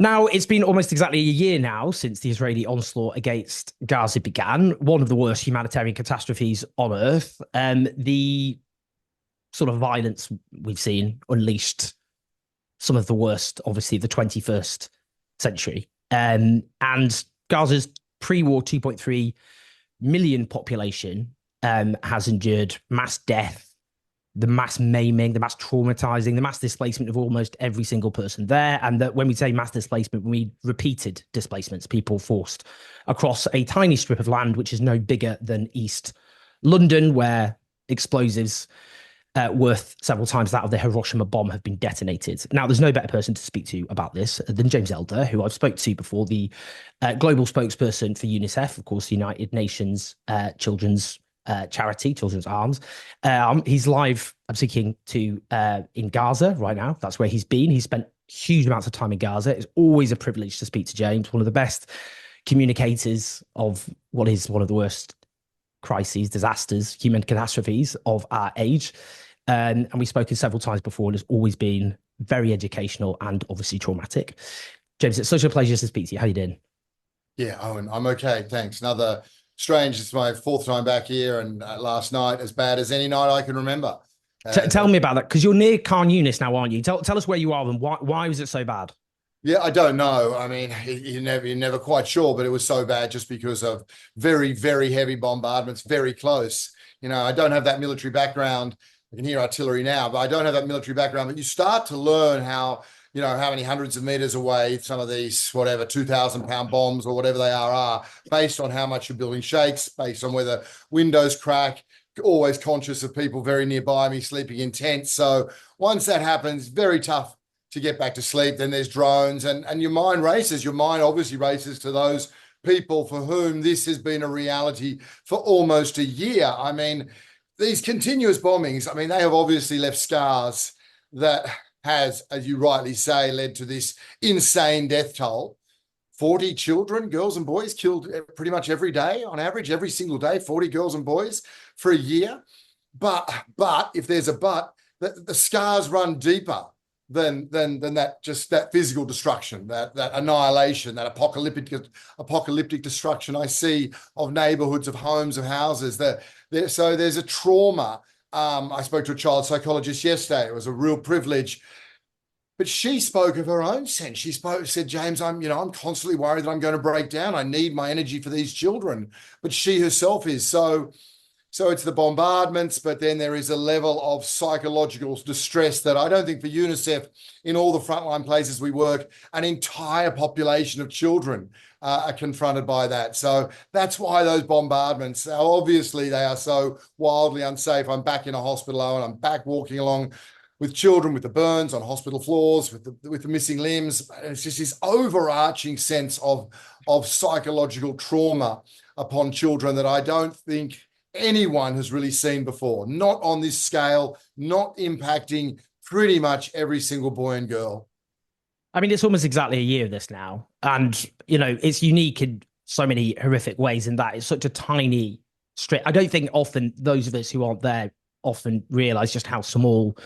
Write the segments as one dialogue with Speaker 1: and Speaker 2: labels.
Speaker 1: Now, it's been almost exactly a year now since the Israeli onslaught against Gaza began, one of the worst humanitarian catastrophes on earth. The sort of violence we've seen unleashed some of the worst, obviously, the 21st century. And Gaza's pre-war 2.3 million population has endured mass death, the mass maiming, the mass traumatizing, the mass displacement of almost every single person there. And that when we say mass displacement, we mean repeated displacements, people forced across a tiny strip of land, which is no bigger than East London, where explosives worth several times that of the Hiroshima bomb have been detonated. Now, there's no better person to speak to about this than James Elder, who I've spoke to before, the global spokesperson for UNICEF, of course, the United Nations Children's charity, Children's Arms. He's live, I'm speaking to in Gaza right now. That's where he's been. He's spent huge amounts of time in Gaza. It's always a privilege to speak to James, one of the best communicators of what is one of the worst crises, disasters, human catastrophes of our age. And we've spoken several times before, and it's always been very educational and obviously traumatic. James, it's such a pleasure to speak to you. How you doing?
Speaker 2: Yeah, Owen, I'm okay. Thanks. Another strange, it's my fourth time back here, and last night as bad as any night I can remember.
Speaker 1: Tell me about that, because you're near Khan Yunis now, aren't you? Tell us where you are and why was it so bad?
Speaker 2: Yeah, I don't know. I mean, you're never quite sure, but it was so bad just because of very, very heavy bombardments, very close. I don't have that military background. I can hear artillery now, but I don't have that military background. But you start to learn how many hundreds of meters away some of these, whatever, 2,000-pound bombs or whatever they are, based on how much your building shakes, based on whether windows crack. Always conscious of people very nearby me sleeping in tents. So once that happens, very tough to get back to sleep. Then there's drones, and your mind races. Your mind obviously races to those people for whom this has been a reality for almost a year. I mean, these continuous bombings, I mean, they have obviously left scars that has, as you rightly say, led to this insane death toll. 40 children, girls and boys killed pretty much every day, on average, every single day, 40 girls and boys for a year. But if there's a but, the scars run deeper than that physical destruction, that annihilation, that apocalyptic destruction I see of neighborhoods, of homes, of houses. So there's a trauma. I spoke to a child psychologist yesterday. It was a real privilege. But she spoke of her own sense. She said, James, I'm constantly worried that I'm going to break down. I need my energy for these children. But she herself is. So it's the bombardments, but then there is a level of psychological distress that I don't think for UNICEF, in all the frontline places we work, an entire population of children are confronted by that. So that's why those bombardments, obviously they are so wildly unsafe. I'm back in a hospital and I'm back walking along with children with the burns on hospital floors, with the missing limbs. And it's just this overarching sense of psychological trauma upon children that I don't think anyone has really seen before. Not on this scale, not impacting pretty much every single boy and girl.
Speaker 1: I mean, it's almost exactly a year of this now. And, it's unique in so many horrific ways in that it's such a tiny strip. I don't think often those of us who aren't there often realize just how small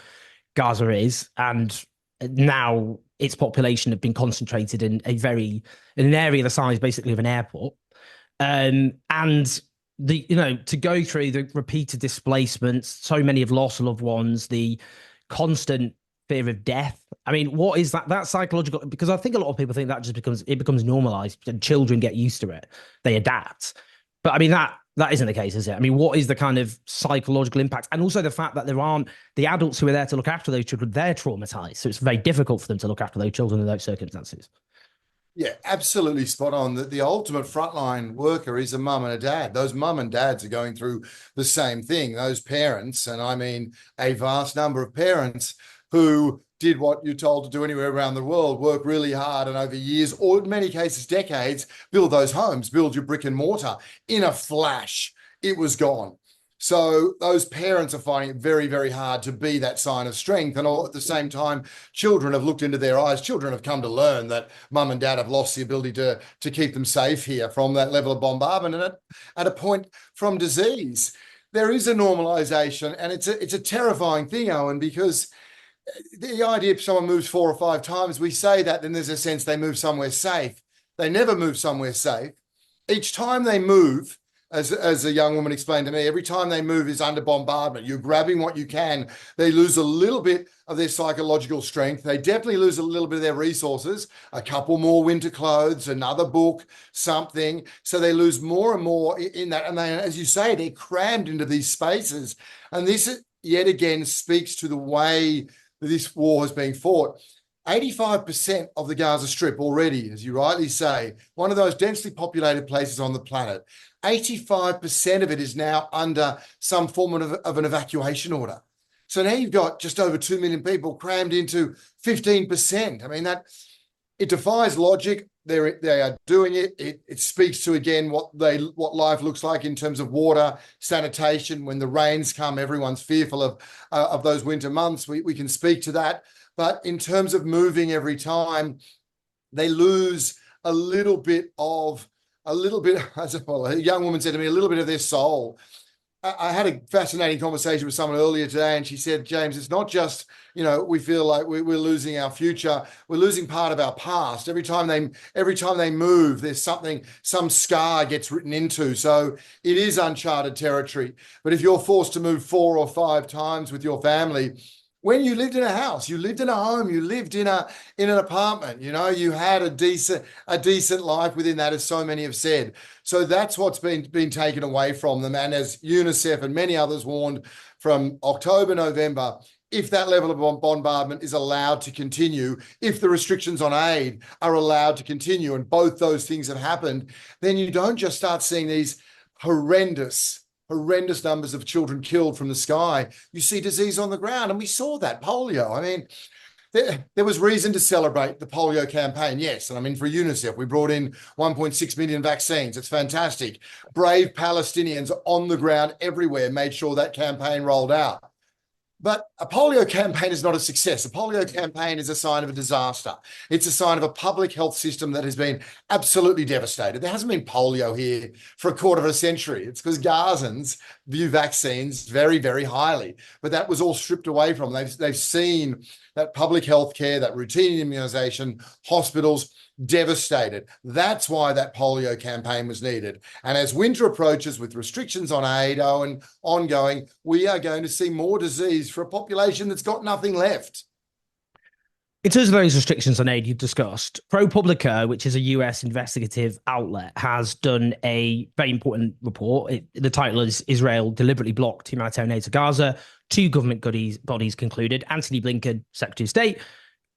Speaker 1: Gaza is, and now its population have been concentrated in an area the size basically of an airport, and to go through the repeated displacements, so many have lost loved ones, the constant fear of death. I mean, what is that psychological? Because I think a lot of people think that just becomes normalized, and children get used to it, they adapt. But I mean, that isn't the case, is it? I mean, what is the kind of psychological impact? And also the fact that there aren't the adults who are there to look after those children, they're traumatized. So it's very difficult for them to look after those children in those circumstances.
Speaker 2: Yeah, absolutely spot on. That the ultimate frontline worker is a mum and a dad. Those mum and dads are going through the same thing. Those parents, and I mean a vast number of parents who did what you're told to do anywhere around the world, work really hard and over years, or in many cases decades, build those homes, build your brick and mortar. In a flash, it was gone. So those parents are finding it very, very hard to be that sign of strength. And all at the same time, children have looked into their eyes. Children have come to learn that mum and dad have lost the ability to keep them safe here from that level of bombardment, and at a point from disease. There is a normalization, and it's a terrifying thing, Owen, because the idea if someone moves 4 or 5 times, we say that, then there's a sense they move somewhere safe. They never move somewhere safe. Each time they move, as a young woman explained to me, every time they move is under bombardment. You're grabbing what you can. They lose a little bit of their psychological strength. They definitely lose a little bit of their resources, a couple more winter clothes, another book, something. So they lose more and more in that. And they, as you say, they're crammed into these spaces. And this yet again speaks to the way that this war has been fought. 85% of the Gaza Strip already, as you rightly say, one of those densely populated places on the planet, 85% of it is now under some form of an evacuation order. So now you've got just over 2 million people crammed into 15%. I mean, that it defies logic. They are doing it. It speaks to, again, what life looks like in terms of water, sanitation. When the rains come, everyone's fearful of those winter months. We can speak to that. But in terms of moving every time, they lose a little bit, as a young woman said to me, a little bit of their soul. I had a fascinating conversation with someone earlier today, and she said, James, it's not just, we feel like we're losing our future. We're losing part of our past. Every time they move, there's some scar gets written into. So it is uncharted territory. But if you're forced to move 4 or 5 times with your family, when you lived in a house, you lived in a home, you lived in an apartment, you had a decent life within that, as so many have said. So that's what's been taken away from them. And as UNICEF and many others warned from October, November, if that level of bombardment is allowed to continue, if the restrictions on aid are allowed to continue, and both those things have happened, then you don't just start seeing these horrendous numbers of children killed from the sky. You see disease on the ground, and we saw that, polio. I mean, there was reason to celebrate the polio campaign, yes. And I mean, for UNICEF, we brought in 1.6 million vaccines. It's fantastic. Brave Palestinians on the ground everywhere made sure that campaign rolled out. But a polio campaign is not a success. A polio campaign is a sign of a disaster. It's a sign of a public health system that has been absolutely devastated. There hasn't been polio here for a quarter of a century. It's because Gazans view vaccines very, very highly. But that was all stripped away from them. They've seen that public health care, that routine immunization, hospitals devastated. That's why that polio campaign was needed. And as winter approaches with restrictions on aid and ongoing, we are going to see more disease for a population that's got nothing left.
Speaker 1: In terms of those restrictions on aid you've discussed, ProPublica, which is a US investigative outlet, has done a very important report. The title is Israel Deliberately Blocked Humanitarian Aid to Gaza. 2 government bodies concluded. Antony Blinken, Secretary of State,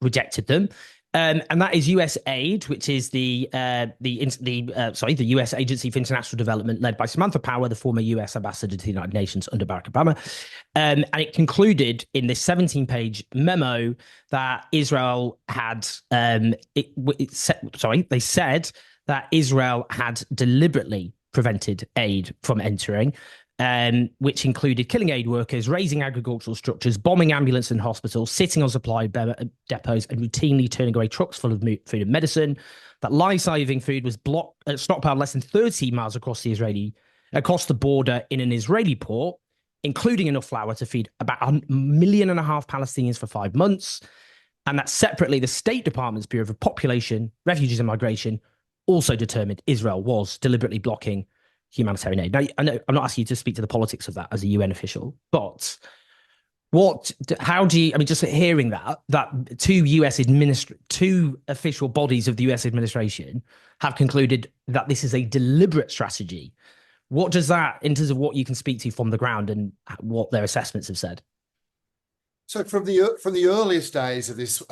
Speaker 1: rejected them. And that is USAID, which is the US Agency for International Development, led by Samantha Power, the former US ambassador to the United Nations under Barack Obama. And it concluded in this 17-page memo that Israel had, they said that Israel had deliberately prevented aid from entering, which included killing aid workers, razing agricultural structures, bombing ambulances and hospitals, sitting on supply depots, and routinely turning away trucks full of food and medicine. That life-saving food was stockpiled less than 30 miles across the border in an Israeli port, including enough flour to feed about 1.5 million Palestinians for 5 months. And that separately, the State Department's Bureau of Population, Refugees and Migration also determined Israel was deliberately blocking humanitarian aid. Now, I know I'm not asking you to speak to the politics of that as a UN official, but just hearing that two official bodies of the US administration have concluded that this is a deliberate strategy. What does that, in terms of what you can speak to from the ground and what their assessments have said?
Speaker 2: So from the earliest days of this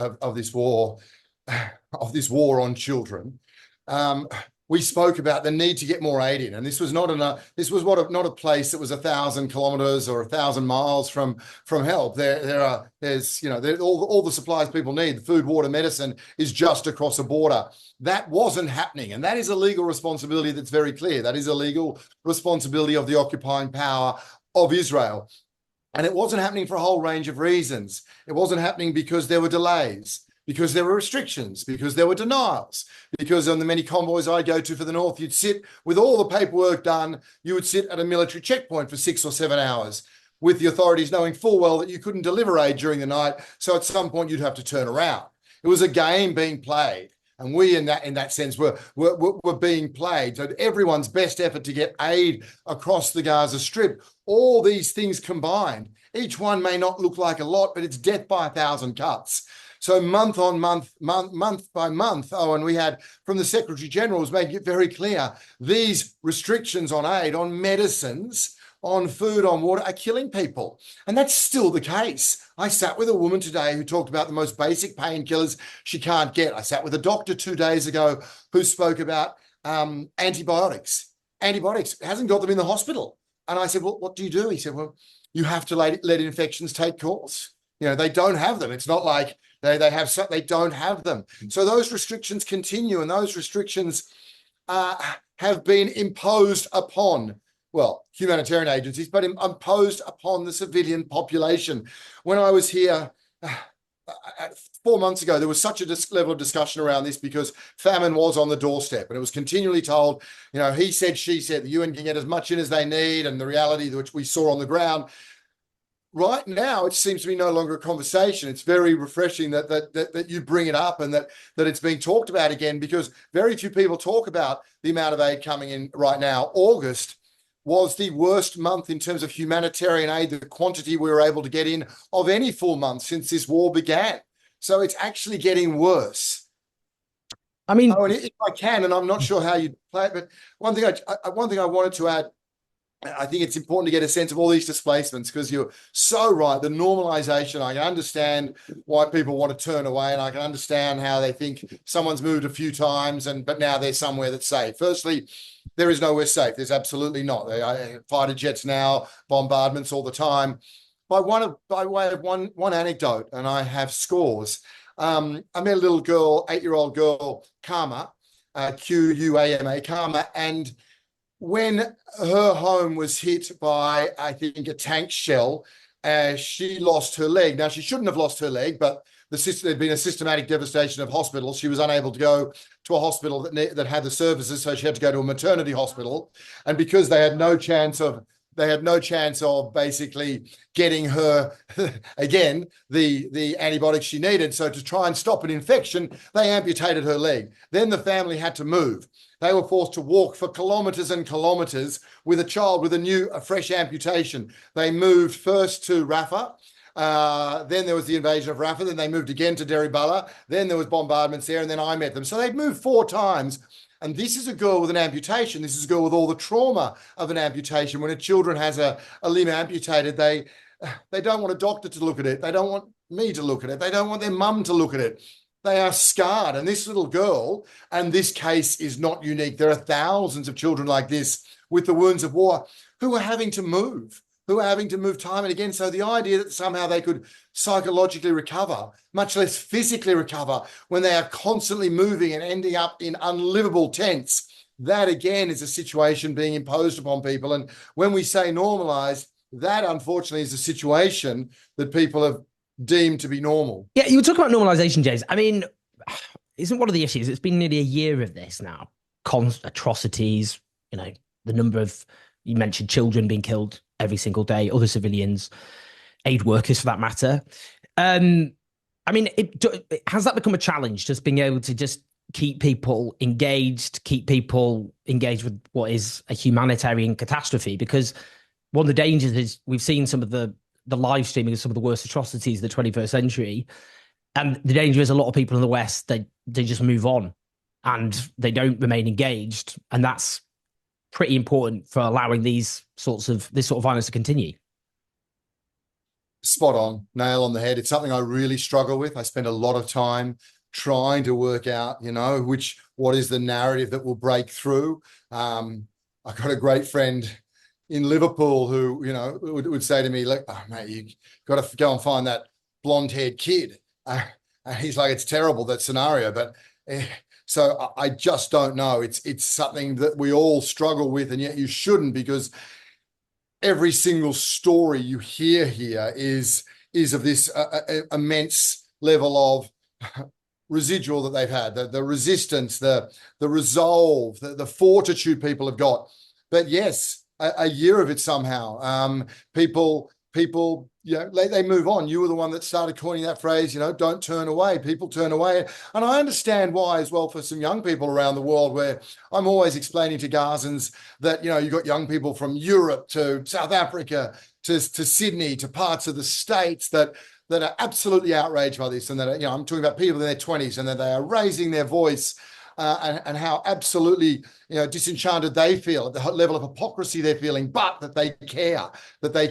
Speaker 2: war on children, we spoke about the need to get more aid in, and this was not a place that was 1,000 kilometers or 1,000 miles from help. There's all the supplies people need, the food, water, medicine, is just across a border. That wasn't happening, and that is a legal responsibility that's very clear. That is a legal responsibility of the occupying power of Israel, and it wasn't happening for a whole range of reasons. It wasn't happening because there were delays, because there were restrictions, because there were denials, because on the many convoys I go to for the north, you'd sit with all the paperwork done, you would sit at a military checkpoint for 6 or 7 hours. with the authorities knowing full well that you couldn't deliver aid during the night. So at some point you'd have to turn around. It was a game being played. And we, in that sense, were being played. So everyone's best effort to get aid across the Gaza Strip. All these things combined, each one may not look like a lot, but it's death by 1,000 cuts. So month on month, month by month, and we had from the Secretary General was making it very clear, these restrictions on aid, on medicines, on food, on water are killing people. And that's still the case. I sat with a woman today who talked about the most basic painkillers she can't get. I sat with a doctor 2 days ago who spoke about antibiotics. Antibiotics, hasn't got them in the hospital. And I said, well, what do you do? He said, well, you have to let infections take course. You know, they don't have them. It's not like they have some, they don't have them. So those restrictions continue, and those restrictions have been imposed upon, well, humanitarian agencies, but imposed upon the civilian population. When I was here 4 months ago, there was such a level of discussion around this because famine was on the doorstep, and it was continually told, you know, he said, she said, the UN can get as much in as they need, and the reality which we saw on the ground. Right now, it seems to be no longer a conversation. It's very refreshing that you bring it up and that it's being talked about again, because very few people talk about the amount of aid coming in right now. August was the worst month in terms of humanitarian aid, the quantity we were able to get in of any full month since this war began. So it's actually getting worse.
Speaker 1: I mean,
Speaker 2: and if I can, and I'm not sure how you play it, but one thing I wanted to add, I think it's important to get a sense of all these displacements, because you're so right. The normalization, I can understand why people want to turn away, and I can understand how they think someone's moved a few times, but now they're somewhere that's safe. Firstly, there is nowhere safe. There's absolutely not. Fighter jets now, bombardments all the time. By way of one anecdote, and I have scores. I met a little girl, 8-year-old girl, Karma, Q-U-A-M-A, Karma, and when her home was hit by, I think, a tank shell, she lost her leg. Now, she shouldn't have lost her leg, but there'd been a systematic devastation of hospitals. She was unable to go to a hospital that had the services, so she had to go to a maternity hospital. And because they had no chance of basically getting her, again, the antibiotics she needed. So to try and stop an infection, they amputated her leg. Then the family had to move. They were forced to walk for kilometers and kilometers with a child with a fresh amputation. They moved first to Rafah. Then there was the invasion of Rafah. Then they moved again to Deir Bala. Then there was bombardments there. And then I met them. So they've moved 4 times. And this is a girl with an amputation. This is a girl with all the trauma of an amputation. When a children has a limb amputated, they don't want a doctor to look at it. They don't want me to look at it. They don't want their mum to look at it. They are scarred. And this little girl, and this case is not unique. There are thousands of children like this with the wounds of war who are having to move time and again. So the idea that somehow they could psychologically recover, much less physically recover, when they are constantly moving and ending up in unlivable tents, that again is a situation being imposed upon people. And when we say normalized, that unfortunately is a situation that people have deemed to be normal.
Speaker 1: Yeah, you were talking about normalization, James. I mean, isn't one of the issues? It's been nearly a year of this now. Atrocities, you know, the number of, you mentioned children being killed every single day, other civilians, aid workers for that matter. I mean, has that become a challenge, just being able to just keep people engaged with what is a humanitarian catastrophe? Because one of the dangers is we've seen some of the live streaming of some of the worst atrocities of the 21st century. And the danger is a lot of people in the West, they just move on and they don't remain engaged. And that's pretty important for allowing this sort of violence to continue.
Speaker 2: Spot on, nail on the head. It's something I really struggle with. I spend a lot of time trying to work out, you know, what is the narrative that will break through. I got a great friend in Liverpool who, you know, would say to me, like, oh, mate, you got to go and find that blonde-haired kid. And he's like, it's terrible, that scenario. But so I just don't know. It's something that we all struggle with, and yet you shouldn't, because every single story you hear here is of this immense level of residual that they've had, the resistance, the resolve, the fortitude people have got. But yes, a year of it somehow. People people, they move on. You were the one that started coining that phrase, don't turn away. People turn away. And I understand why as well for some young people around the world, where I'm always explaining to Gazans that, you've got young people from Europe to South Africa to Sydney to parts of the States that are absolutely outraged by this, and that, I'm talking about people in their 20s, and that they are raising their voice and how absolutely disenchanted they feel at the level of hypocrisy they're feeling, but that they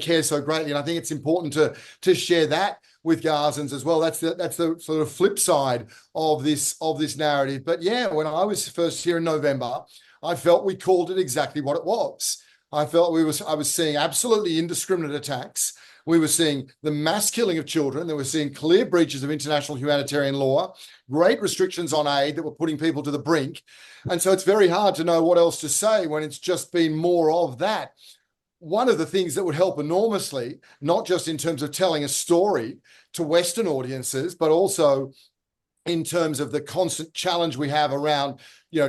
Speaker 2: care so greatly. And I think it's important to share that with Gazans as well. That's the sort of flip side of this narrative. But yeah, when I was first here in November, I felt we called it exactly what it was. I felt I was seeing absolutely indiscriminate attacks. We were seeing the mass killing of children. They were seeing clear breaches of international humanitarian law, great restrictions on aid that were putting people to the brink. And so it's very hard to know what else to say when it's just been more of that. One of the things that would help enormously, not just in terms of telling a story to Western audiences, but also in terms of the constant challenge we have around,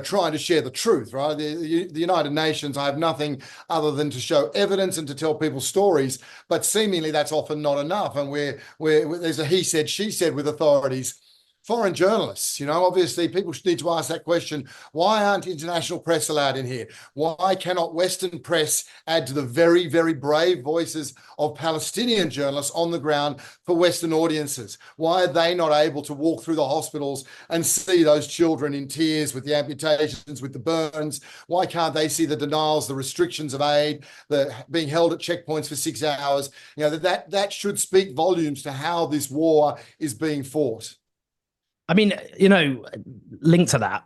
Speaker 2: trying to share the truth, right? The United Nations, I have nothing other than to show evidence and to tell people stories, but seemingly that's often not enough. And where there's a he said, she said with authorities. Foreign journalists, obviously people need to ask that question. Why aren't international press allowed in here? Why cannot Western press add to the very, very brave voices of Palestinian journalists on the ground for Western audiences? Why are they not able to walk through the hospitals and see those children in tears with the amputations, with the burns? Why can't they see the denials, the restrictions of aid, the being held at checkpoints for 6 hours? That should speak volumes to how this war is being fought.
Speaker 1: I mean, linked to that,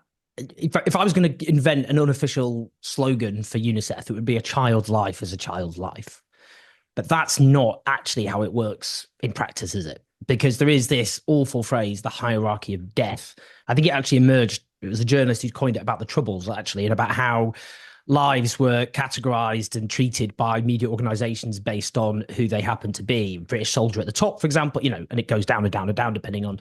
Speaker 1: if I was going to invent an unofficial slogan for UNICEF, it would be a child's life is a child's life. But that's not actually how it works in practice, is it? Because there is this awful phrase, the hierarchy of death. I think it actually emerged, it was a journalist who coined it about the Troubles, actually, and about how lives were categorized and treated by media organizations based on who they happen to be. British soldier at the top, for example, and it goes down and down and down depending on.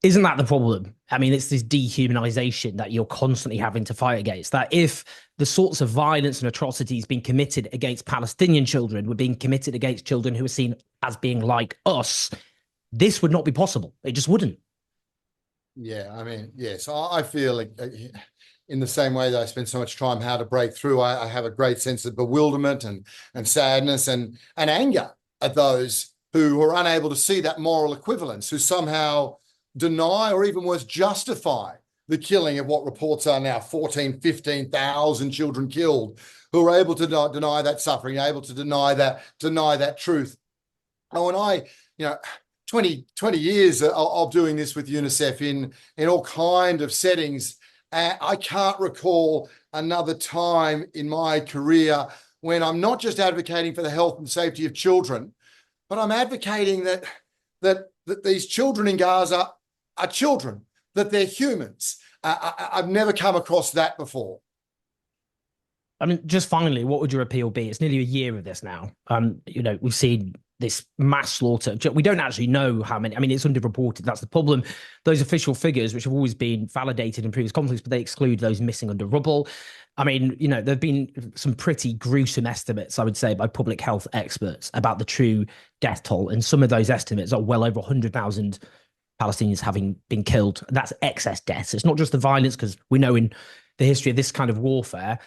Speaker 1: Isn't that the problem? I mean, it's this dehumanization that you're constantly having to fight against. That if the sorts of violence and atrocities being committed against Palestinian children were being committed against children who are seen as being like us, this would not be possible. It just wouldn't.
Speaker 2: Yeah, I mean, yes, I feel like in the same way that I spend so much time how to break through, I have a great sense of bewilderment and sadness and anger at those who are unable to see that moral equivalence, who somehow deny or even worse justify the killing of what reports are now 14, 15,000 children killed, who are able to deny that suffering, able to deny that truth. And when I, 20 years of doing this with UNICEF in all kind of settings, I can't recall another time in my career when I'm not just advocating for the health and safety of children, but I'm advocating that these children in Gaza are children, that they're humans. I've never come across that before.
Speaker 1: I mean, just finally, what would your appeal be? It's nearly a year of this now. We've seen this mass slaughter. We don't actually know how many. I mean, it's underreported. That's the problem. Those official figures, which have always been validated in previous conflicts, but they exclude those missing under rubble. I mean, there have been some pretty gruesome estimates, I would say, by public health experts about the true death toll. And some of those estimates are well over 100,000 Palestinians having been killed. That's excess deaths. It's not just the violence, because we know in the history of this kind of warfare,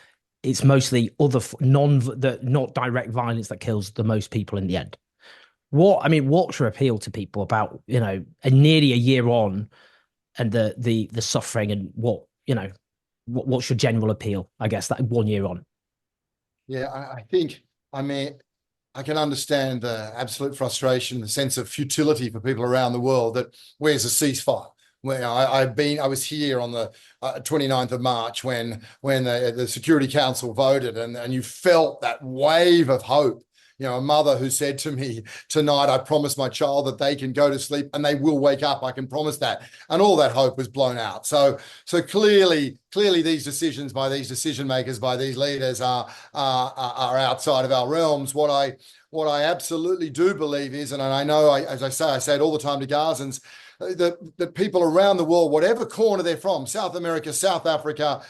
Speaker 1: it's mostly not direct violence that kills the most people in the end. What's your appeal to people about, nearly a year on and the suffering, and what's your general appeal, I guess, that 1 year on?
Speaker 2: Yeah, I can understand the absolute frustration, the sense of futility for people around the world that where's a ceasefire? Where I was here on the 29th of March when the Security Council voted, and you felt that wave of hope. A mother who said to me tonight, I promise my child that they can go to sleep and they will wake up. I can promise that. And all that hope was blown out. So clearly these decisions by these decision makers, by these leaders are outside of our realms. What I absolutely do believe is, and I know, as I say it all the time to Gazans, that people around the world, whatever corner they're from, South America, South Africa,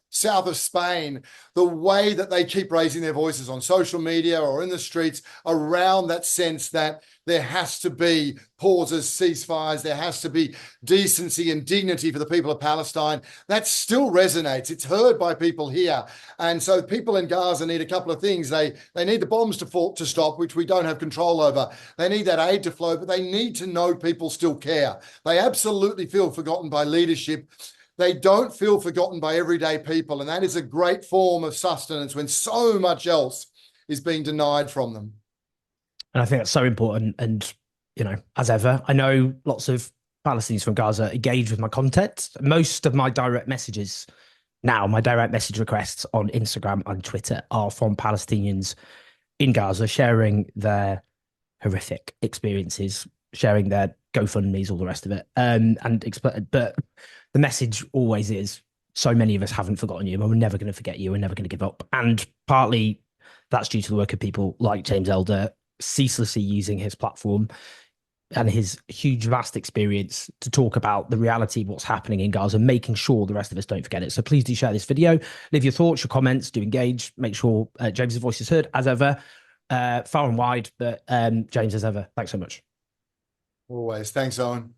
Speaker 2: south of Spain, the way that they keep raising their voices on social media or in the streets around that sense that there has to be pauses, ceasefires, there has to be decency and dignity for the people of Palestine. That still resonates. It's heard by people here. And so people in Gaza need a couple of things. They need the bombs to stop, which we don't have control over. They need that aid to flow, but they need to know people still care. They absolutely feel forgotten by leadership. They don't feel forgotten by everyday people. And that is a great form of sustenance when so much else is being denied from them.
Speaker 1: And I think that's so important. And, as ever, I know lots of Palestinians from Gaza engage with my content. Most of my direct messages now, my direct message requests on Instagram and Twitter are from Palestinians in Gaza sharing their horrific experiences, sharing their GoFundMe's, all the rest of it. But the message always is, so many of us haven't forgotten you, and we're never going to forget you. We're never going to give up. And partly that's due to the work of people like James Elder, ceaselessly using his platform and his huge, vast experience to talk about the reality of what's happening in Gaza, making sure the rest of us don't forget it. So please do share this video, leave your thoughts, your comments, do engage, make sure James's voice is heard as ever, far and wide. But James, as ever, thanks so much.
Speaker 2: Always. Thanks, Owen.